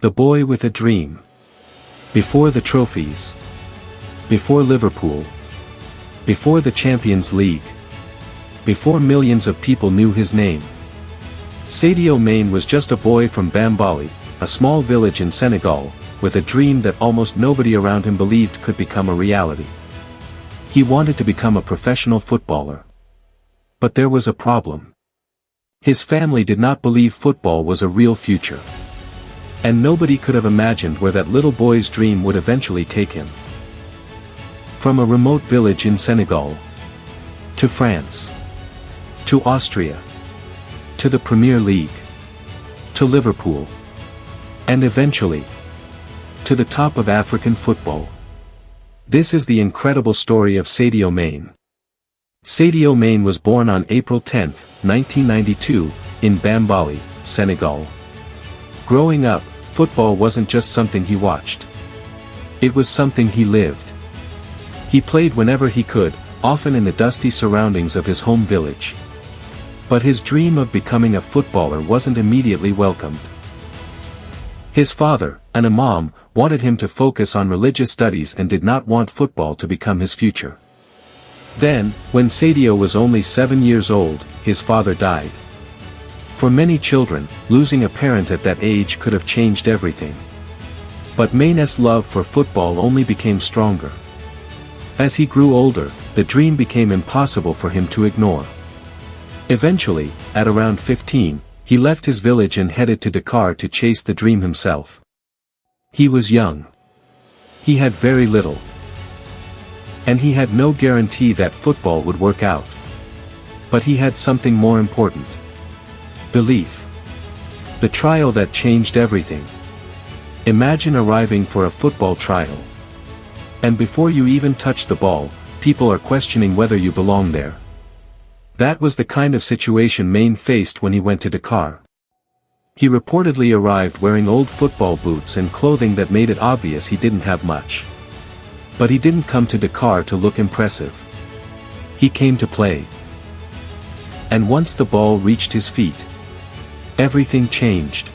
The boy with a dream. Before the trophies. Before Liverpool. Before the Champions League. Before millions of people knew his name. Sadio Mané was just a boy from Bambali, a small village in Senegal, with a dream that almost nobody around him believed could become a reality. He wanted to become a professional footballer. But there was a problem. His family did not believe football was a real future. And nobody could have imagined where that little boy's dream would eventually take him. From a remote village in Senegal. To France. To Austria. To the Premier League. To Liverpool. And eventually, to the top of African football. This is the incredible story of Sadio Mané. Sadio Mané was born on April 10, 1992, in Bambali, Senegal. Growing up, football wasn't just something he watched. It was something he lived. He played whenever he could, often in the dusty surroundings of his home village. But his dream of becoming a footballer wasn't immediately welcomed. His father, an imam, wanted him to focus on religious studies and did not want football to become his future. Then, when Sadio was only 7 years old, his father died. For many children, losing a parent at that age could have changed everything. But Mané's love for football only became stronger. As he grew older, the dream became impossible for him to ignore. Eventually, at around 15, he left his village and headed to Dakar to chase the dream himself. He was young. He had very little. And he had no guarantee that football would work out. But he had something more important. Belief. The trial that changed everything. Imagine arriving for a football trial. And before you even touch the ball, people are questioning whether you belong there. That was the kind of situation Mané faced when he went to Dakar. He reportedly arrived wearing old football boots and clothing that made it obvious he didn't have much. But he didn't come to Dakar to look impressive. He came to play. And once the ball reached his feet, everything changed.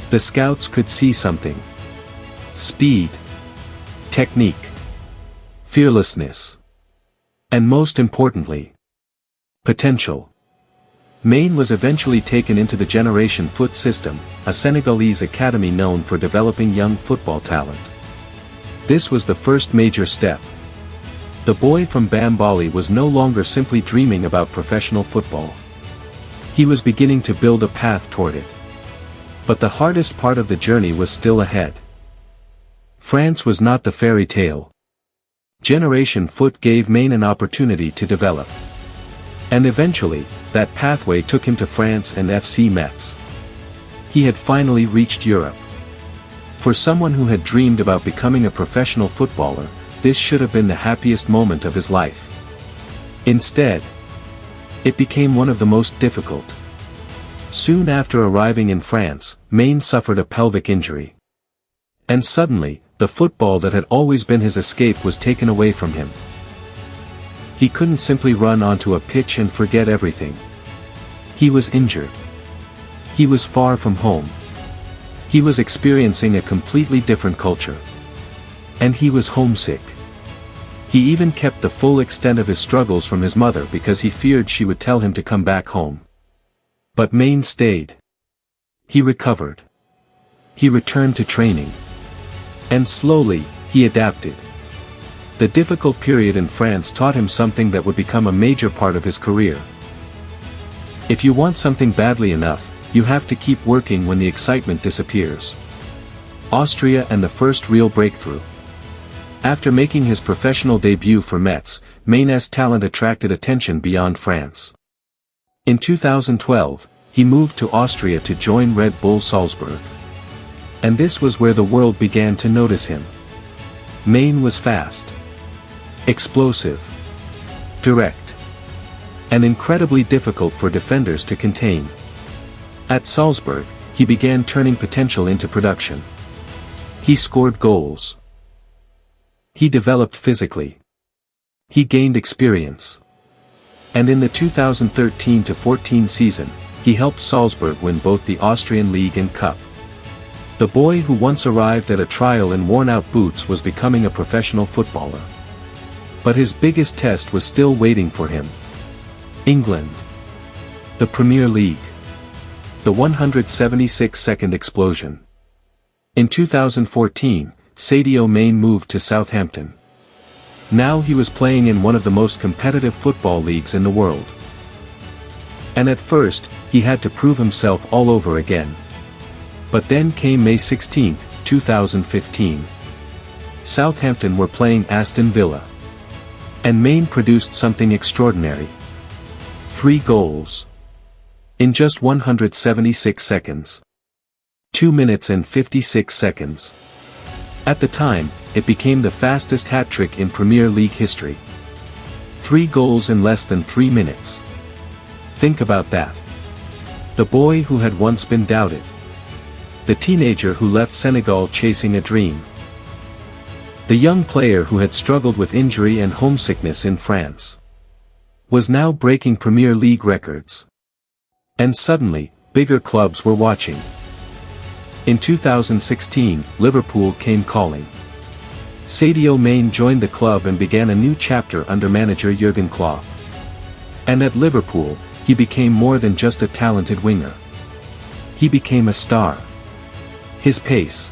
The scouts could see something. Speed. Technique. Fearlessness. And most importantly, potential. Mané was eventually taken into the Generation Foot system, a Senegalese academy known for developing young football talent. This was the first major step. The boy from Bambali was no longer simply dreaming about professional football. He was beginning to build a path toward it. But the hardest part of the journey was still ahead. France was not the fairy tale. Generation Foot gave Mané an opportunity to develop. And eventually, that pathway took him to France and FC Metz. He had finally reached Europe. For someone who had dreamed about becoming a professional footballer, this should have been the happiest moment of his life. Instead, it became one of the most difficult. Soon after arriving in France, Mané suffered a pelvic injury. And suddenly, the football that had always been his escape was taken away from him. He couldn't simply run onto a pitch and forget everything. He was injured. He was far from home. He was experiencing a completely different culture. And he was homesick. He even kept the full extent of his struggles from his mother because he feared she would tell him to come back home. But Mané stayed. He recovered. He returned to training. And slowly, he adapted. The difficult period in France taught him something that would become a major part of his career. If you want something badly enough, you have to keep working when the excitement disappears. Austria and the first real breakthrough. After making his professional debut for Metz, Mané's talent attracted attention beyond France. In 2012, he moved to Austria to join Red Bull Salzburg. And this was where the world began to notice him. Mané was fast. Explosive. Direct. And incredibly difficult for defenders to contain. At Salzburg, he began turning potential into production. He scored goals. He developed physically. He gained experience. And in the 2013-14 season, he helped Salzburg win both the Austrian League and Cup. The boy who once arrived at a trial in worn-out boots was becoming a professional footballer. But his biggest test was still waiting for him. England. The Premier League. The 176-second explosion. In 2014, Sadio Mané moved to Southampton. Now he was playing in one of the most competitive football leagues in the world. And at first, he had to prove himself all over again. But then came May 16, 2015. Southampton were playing Aston Villa. And Mané produced something extraordinary. 3 goals. In just 176 seconds. 2 minutes and 56 seconds. At the time, it became the fastest hat-trick in Premier League history. 3 goals in less than 3 minutes. Think about that. The boy who had once been doubted. The teenager who left Senegal chasing a dream. The young player who had struggled with injury and homesickness in France. Was now breaking Premier League records. And suddenly, bigger clubs were watching. In 2016, Liverpool came calling. Sadio Mané joined the club and began a new chapter under manager Jurgen Klopp. And at Liverpool, he became more than just a talented winger. He became a star. His pace.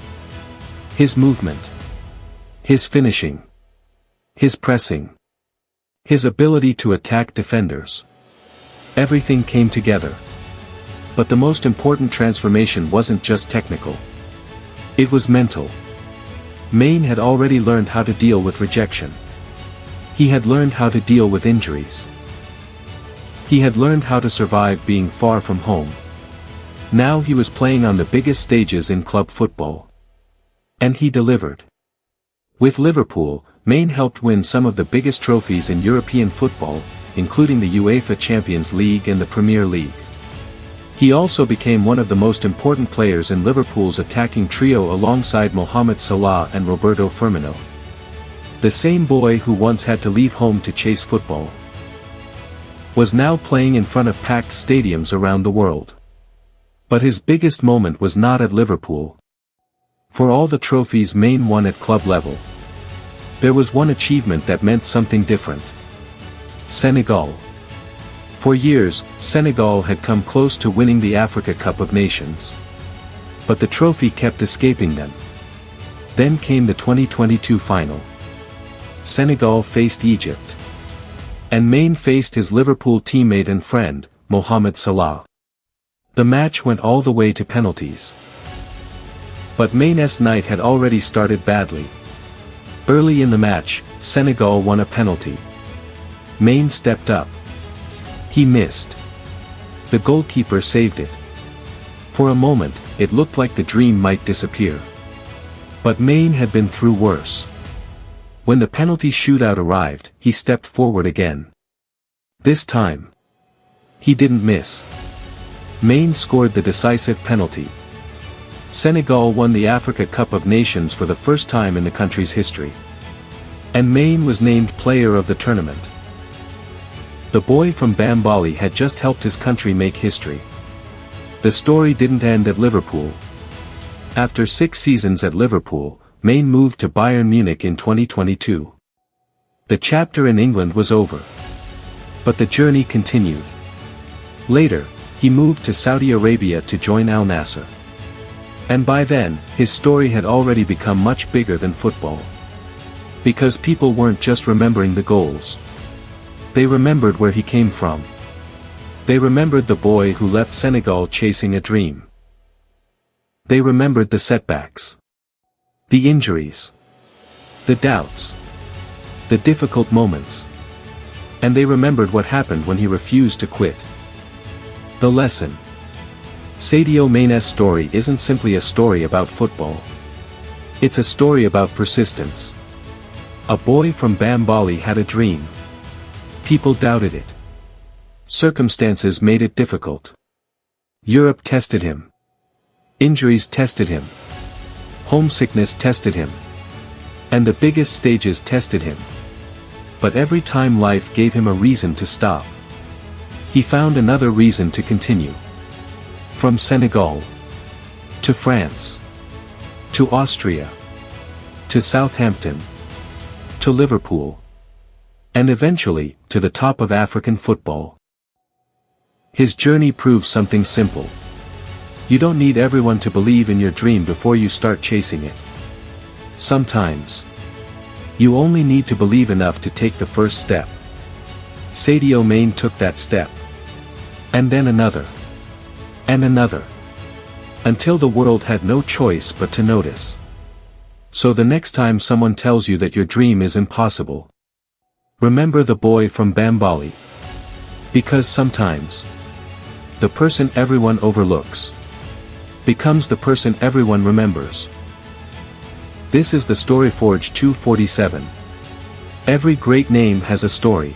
His movement. His finishing. His pressing. His ability to attack defenders. Everything came together. But the most important transformation wasn't just technical. It was mental. Mané had already learned how to deal with rejection. He had learned how to deal with injuries. He had learned how to survive being far from home. Now he was playing on the biggest stages in club football. And he delivered. With Liverpool, Mané helped win some of the biggest trophies in European football, including the UEFA Champions League and the Premier League. He also became one of the most important players in Liverpool's attacking trio alongside Mohamed Salah and Roberto Firmino. The same boy who once had to leave home to chase football was now playing in front of packed stadiums around the world. But his biggest moment was not at Liverpool. For all the trophies Mané won at club level, there was one achievement that meant something different. Senegal. For years, Senegal had come close to winning the Africa Cup of Nations. But the trophy kept escaping them. Then came the 2022 final. Senegal faced Egypt. And Mané faced his Liverpool teammate and friend, Mohamed Salah. The match went all the way to penalties. But Mané's night had already started badly. Early in the match, Senegal won a penalty. Mané stepped up. He missed. The goalkeeper saved it. For a moment, it looked like the dream might disappear. But Mané had been through worse. When the penalty shootout arrived, he stepped forward again. This time, he didn't miss. Mané scored the decisive penalty. Senegal won the Africa Cup of Nations for the first time in the country's history. And Mané was named player of the tournament. The boy from Bambali had just helped his country make history. The story didn't end at Liverpool. After 6 seasons at Liverpool, Mané moved to Bayern Munich in 2022. The chapter in England was over. But the journey continued. Later, he moved to Saudi Arabia to join Al Nassr. And by then, his story had already become much bigger than football. Because people weren't just remembering the goals. They remembered where he came from. They remembered the boy who left Senegal chasing a dream. They remembered the setbacks. The injuries. The doubts. The difficult moments. And they remembered what happened when he refused to quit. The lesson. Sadio Mané's story isn't simply a story about football. It's a story about persistence. A boy from Bambali had a dream. People doubted it. Circumstances made it difficult. Europe tested him. Injuries tested him. Homesickness tested him. And the biggest stages tested him. But every time life gave him a reason to stop, he found another reason to continue. From Senegal to France to Austria, to Southampton, to Liverpool, and eventually, to the top of African football. His journey proves something simple. You don't need everyone to believe in your dream before you start chasing it. Sometimes, you only need to believe enough to take the first step. Sadio Mané took that step. And then another. And another. Until the world had no choice but to notice. So the next time someone tells you that your dream is impossible, remember the boy from Bambali. Because sometimes, the person everyone overlooks becomes the person everyone remembers. This is the Story Forge 247. Every great name has a story.